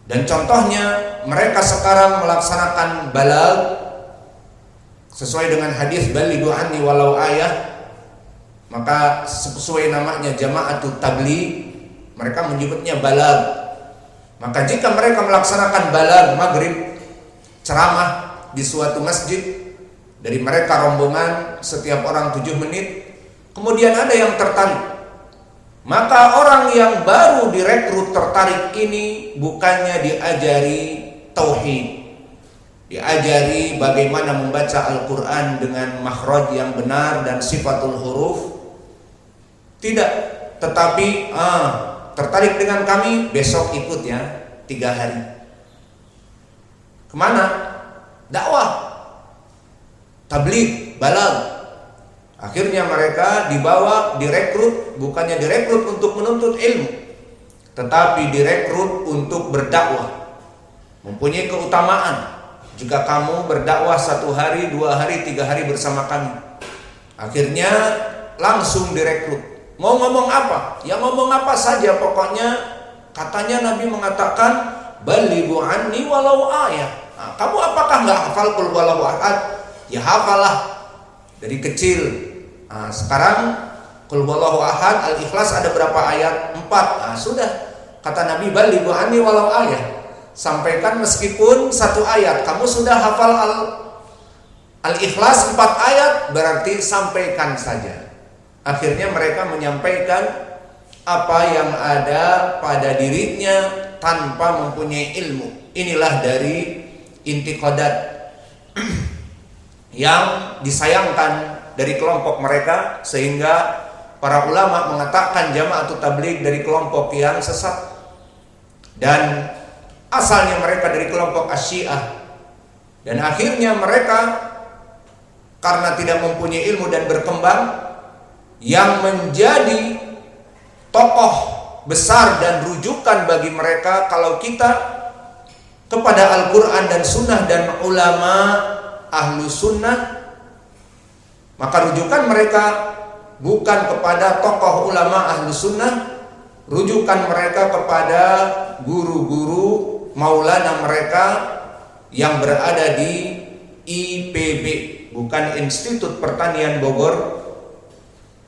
Dan contohnya mereka sekarang melaksanakan balagh sesuai dengan hadis balighu anni walau ayah. Maka sesuai namanya jama'atut tabligh, mereka menyebutnya balagh. Maka jika mereka melaksanakan balagh maghrib, ceramah di suatu masjid, dari mereka rombongan setiap orang 7 menit, kemudian ada yang tertarik, maka orang yang baru direkrut tertarik ini bukannya diajari tauhid, diajari bagaimana membaca Al-Quran dengan makhraj yang benar dan sifatul huruf, tidak, tetapi tertarik dengan kami, besok ikut ya 3 hari. Kemana? Dakwah, tabligh, balagh. Akhirnya mereka dibawa, direkrut, bukannya direkrut untuk menuntut ilmu, tetapi direkrut untuk berdakwah. Mempunyai keutamaan jika kamu berdakwah 1 hari, 2 hari, 3 hari bersama kami. Akhirnya langsung direkrut. Mau ngomong apa? Ya ngomong apa saja, pokoknya katanya Nabi mengatakan balighu anni walau ayah. Nah, kamu apakah nggak hafal qul huwallahu ahad? Ya hafalah dari kecil. Nah, sekarang qul huwallahu ahad al-ikhlas ada berapa ayat? 4. Nah, sudah kata Nabi balighu anni walau ayah. Sampaikan meskipun 1 ayat. Kamu sudah hafal al-ikhlas 4 ayat, berarti sampaikan saja. Akhirnya mereka menyampaikan apa yang ada pada dirinya tanpa mempunyai ilmu. Inilah dari intiqadat yang disayangkan dari kelompok mereka, sehingga para ulama mengatakan jama'atut tabligh dari kelompok yang sesat. Dan asalnya mereka dari kelompok Asy-Syiah. Dan akhirnya mereka karena tidak mempunyai ilmu dan berkembang, yang menjadi tokoh besar dan rujukan bagi mereka kalau kita kepada Al-Quran dan Sunnah dan ulama ahlu sunnah, maka rujukan mereka bukan kepada tokoh ulama ahlu sunnah, rujukan mereka kepada guru-guru maulana mereka yang berada di IPB, bukan Institut Pertanian Bogor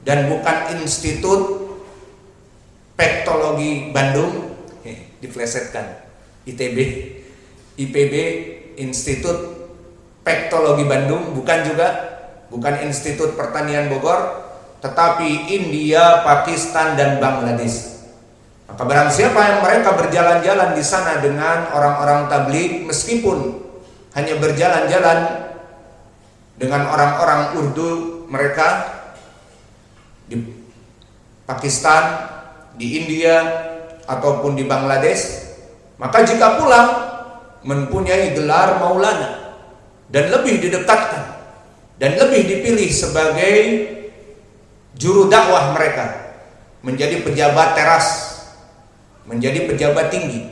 dan bukan Institut Pektologi Bandung, diplesetkan ITB, IPB Institut Pektologi Bandung, bukan juga, bukan Institut Pertanian Bogor, tetapi India, Pakistan dan Bangladesh. Maka barang siapa yang mereka berjalan-jalan di sana dengan orang-orang tabligh, meskipun hanya berjalan-jalan dengan orang-orang Urdu mereka di Pakistan, di India ataupun di Bangladesh, maka jika pulang mempunyai gelar maulana dan lebih didekatkan dan lebih dipilih sebagai juru dakwah mereka, menjadi pejabat teras, menjadi pejabat tinggi,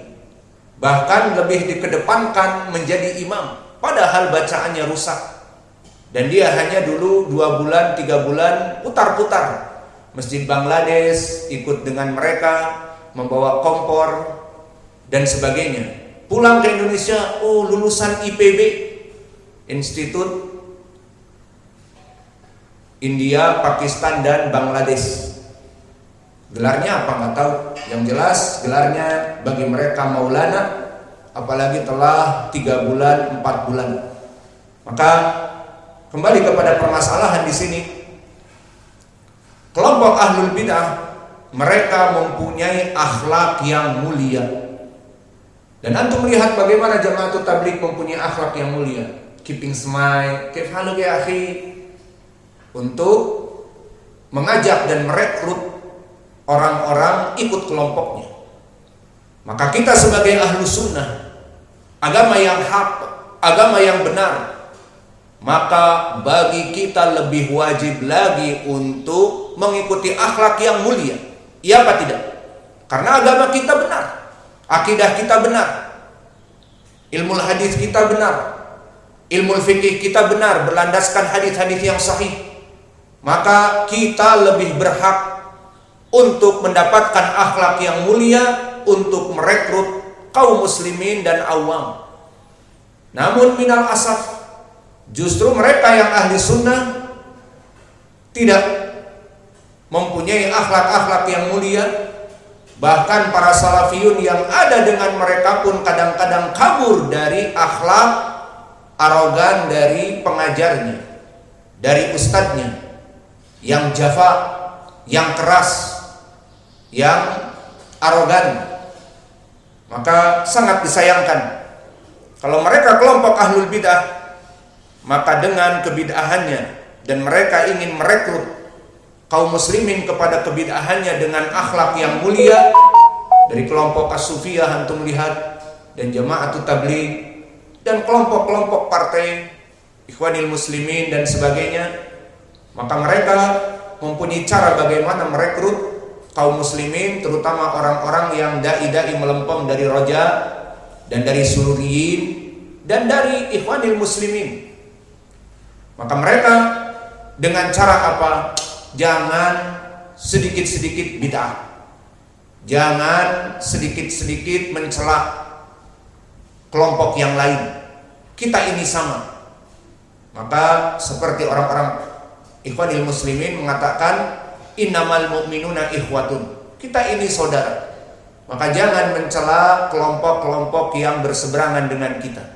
bahkan lebih dikedepankan menjadi imam, padahal bacaannya rusak. Dan dia hanya dulu 2 bulan, 3 bulan putar-putar Masjid Bangladesh, ikut dengan mereka, membawa kompor dan sebagainya. Pulang ke Indonesia, oh lulusan IPB, Institut India, Pakistan dan Bangladesh. Gelarnya apa nggak tahu. Yang jelas gelarnya bagi mereka maulana, apalagi telah 3 bulan, 4 bulan. Maka kembali kepada permasalahan di sini, kelompok ahlul bidah mereka mempunyai akhlak yang mulia. Dan antum melihat bagaimana jama'atut tabligh mempunyai akhlak yang mulia. Keeping smile, kaif haluk ya akhi, untuk mengajak dan merekrut orang-orang ikut kelompoknya. Maka kita sebagai ahlu sunnah, agama yang hak, agama yang benar, maka bagi kita lebih wajib lagi untuk mengikuti akhlak yang mulia. Iya apa tidak? Karena agama kita benar, akidah kita benar, ilmu hadis kita benar, ilmu fikih kita benar, berlandaskan hadis-hadis yang sahih. Maka kita lebih berhak untuk mendapatkan akhlak yang mulia, untuk merekrut kaum muslimin dan awam. Namun minal asaf, justru mereka yang ahli sunnah tidak mempunyai akhlak-akhlak yang mulia. Bahkan para salafiyun yang ada dengan mereka pun kadang-kadang kabur dari akhlak arogan dari pengajarnya, dari ustadznya, yang jafa, yang keras, yang arogan. Maka sangat disayangkan kalau mereka kelompok ahlul bidah, maka dengan kebid'ahannya dan mereka ingin merekrut kaum muslimin kepada kebid'ahannya dengan akhlak yang mulia, dari kelompok as-sufiyah antum lihat, dan Jama'atut Tabligh, dan kelompok-kelompok partai Ikhwanil Muslimin dan sebagainya, maka mereka mempunyai cara bagaimana merekrut kaum muslimin, terutama orang-orang yang dai-dai melempem dari Roja dan dari Sururiyin dan dari Ikhwanil Muslimin. Maka mereka dengan cara apa? Jangan sedikit-sedikit bid'ah, jangan sedikit-sedikit mencela kelompok yang lain. Kita ini sama. Maka seperti orang-orang Ikhwanil Muslimin mengatakan innamal mu'minuna ikhwatun, kita ini saudara. Maka jangan mencela kelompok-kelompok yang berseberangan dengan kita.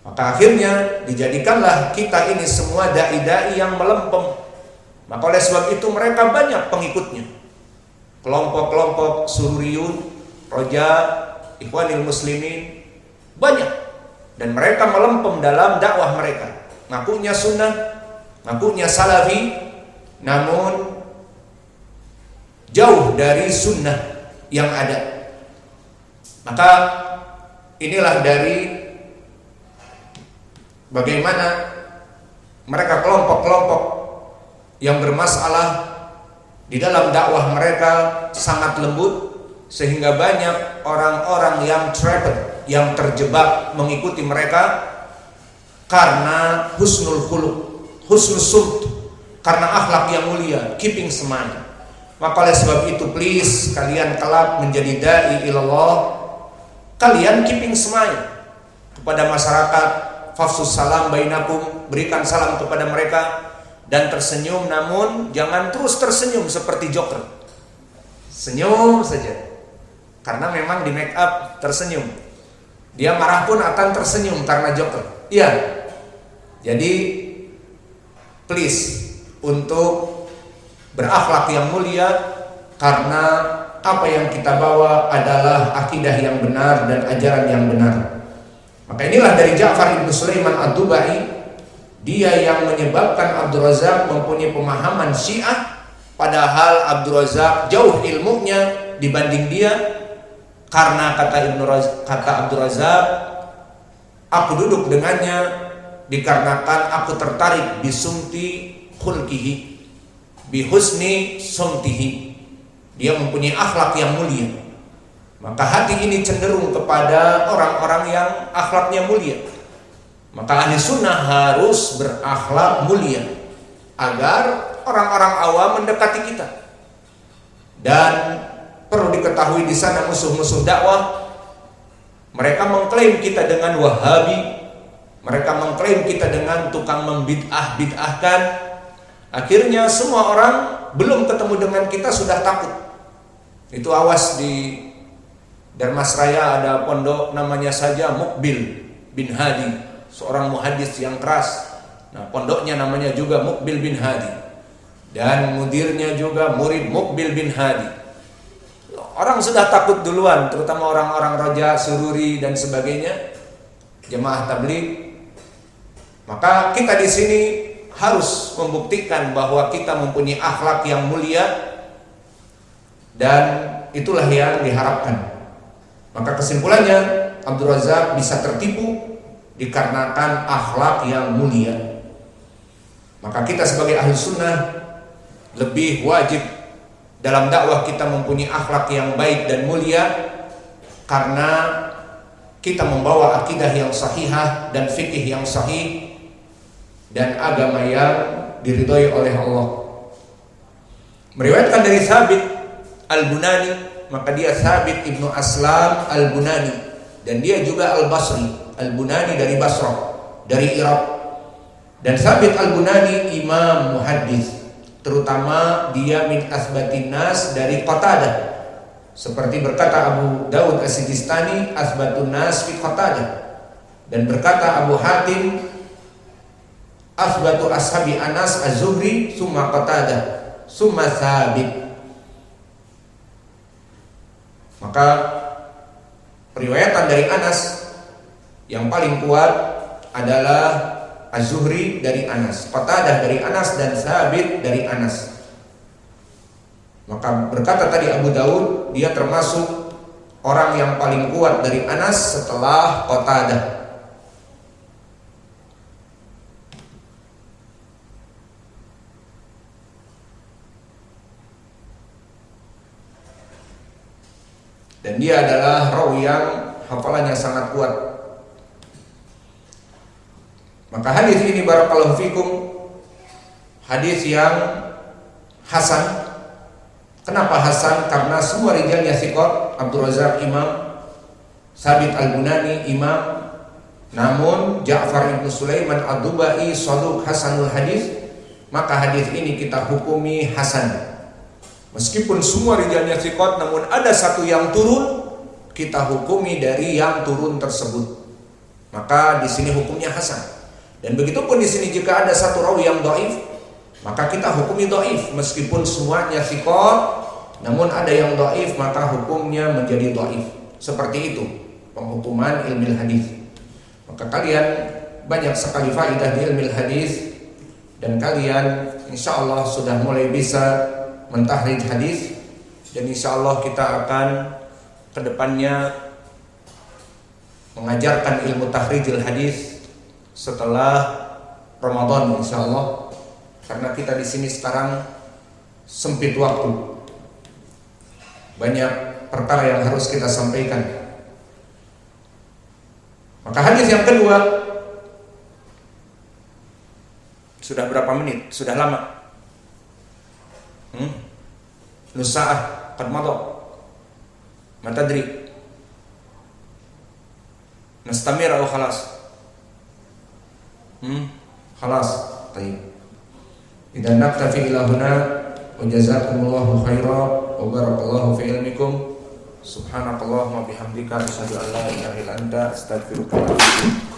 Maka akhirnya dijadikanlah kita ini semua dai-dai yang melempem. Maka oleh sebab itu mereka banyak pengikutnya. Kelompok-kelompok Sururiyun, Roja, Ikhwanil Muslimin banyak, dan mereka melempem dalam dakwah mereka. Ngakunya sunnah, ngakunya salafi, namun jauh dari sunnah yang ada. Maka inilah dari bagaimana mereka kelompok-kelompok yang bermasalah di dalam dakwah mereka sangat lembut, sehingga banyak orang-orang yang trapped, yang terjebak mengikuti mereka karena husnul khuluq, husnul sumt, karena akhlak yang mulia, keeping smile. Maka oleh sebab itu please, kalian kelak menjadi dai ilallah, kalian keeping smile kepada masyarakat, fafsus salam bainakum, berikan salam kepada mereka dan tersenyum, namun jangan terus tersenyum seperti joker. Senyum saja, karena memang di make up tersenyum. Dia marah pun akan tersenyum karena joker. Iya. Jadi please untuk berakhlak yang mulia, karena apa yang kita bawa adalah akidah yang benar dan ajaran yang benar. Maka inilah dari Ja'far ibn Sulaiman ad-Dubai, dia yang menyebabkan Abdul Razak mempunyai pemahaman Syiah, padahal Abdul Razak jauh ilmunya dibanding dia. Karena kata Abdul Razak, aku duduk dengannya dikarenakan aku tertarik bisumti khulqihi, bihusni sumtihi. Dia mempunyai akhlak yang mulia. Maka hati ini cenderung kepada orang-orang yang akhlaknya mulia. Maka ahli sunnah harus berakhlak mulia agar orang-orang awam mendekati kita. Dan perlu diketahui di sana musuh-musuh dakwah, mereka mengklaim kita dengan Wahabi, mereka mengklaim kita dengan tukang membid'ah-bid'ahkan. Akhirnya semua orang belum ketemu dengan kita sudah takut. Itu awas, di Darmasraya ada pondok namanya saja Mukbil bin Hadi, seorang muhadis yang keras. Nah, pondoknya namanya juga Mukbil bin Hadi, dan mudirnya juga murid Mukbil bin Hadi. Orang sudah takut duluan, terutama orang-orang Roja, Sururi dan sebagainya, Jamaah Tabligh. Maka kita di sini harus membuktikan bahwa kita mempunyai akhlak yang mulia, dan itulah yang diharapkan. Maka kesimpulannya, Abdul Razak bisa tertipu dikarenakan akhlak yang mulia. Maka kita sebagai ahli sunnah lebih wajib dalam dakwah kita mempunyai akhlak yang baik dan mulia, karena kita membawa akidah yang sahihah dan fikih yang sahih dan agama yang diridhoi oleh Allah. Meriwayatkan dari Thabit Al-Bunani, maka dia Thabit ibnu Aslam Al-Bunani, dan dia juga Al-Basri, Al-Bunani dari Basrah, dari Irak. Dan Thabit Al-Bunani imam muhaddis, terutama dia min asbatin nas dari Qatadah. Seperti berkata Abu Dawud As-Sijistani, asbatun nas fi Qatadah. Dan berkata Abu Hatim, asbatu ashabi Anas Az-Zuhri summa Qatadah summa Thabit. Maka periwayatan dari Anas yang paling kuat adalah Az-Zuhri dari Anas, Qatadah dari Anas, dan Thabit dari Anas. Maka berkata tadi Abu Daud, dia termasuk orang yang paling kuat dari Anas setelah Qatadah. Dan dia adalah rawi yang hafalannya sangat kuat. Maka hadis ini barakallahu fikum, hadis yang hasan. Kenapa hasan? Karena semua rijalnya thiqat. Abdul Razak imam, Thabit Al-Bunani imam, namun Ja'far ibn Sulaiman Ad-Dubai saduq hasanul hadis. Maka hadis ini kita hukumi hasan. Meskipun semua rijalnya thiqat, namun ada satu yang turun, kita hukumi dari yang turun tersebut. Maka di sini hukumnya hasan. Dan begitupun di sini jika ada satu rawi yang dhaif, maka kita hukumi dhaif. Meskipun semuanya thiqat, namun ada yang dhaif, maka hukumnya menjadi dhaif. Seperti itu penghukuman ilmu hadis. Maka kalian banyak sekali faedah di ilmu hadis, dan kalian insyaallah sudah mulai bisa mentahrid hadis, dan insyaallah kita akan kedepannya mengajarkan ilmu tahrijil hadis setelah Ramadan insyaallah. Karena kita di sini sekarang sempit waktu, banyak perkara yang harus kita sampaikan. Maka hadis yang kedua, sudah berapa menit? Sudah lama. Nusa'ah qad madha. Ma tadri. Nastamir atau khalas? Khalas. Baik. Idan naktafi ila huna wa jazakumullahu khairan wa barakallahu fi ilmikum. Subhanakallahumma bihamdika asyhadu an la ilaha illa anta astaghfiruka wa atubu ilaik.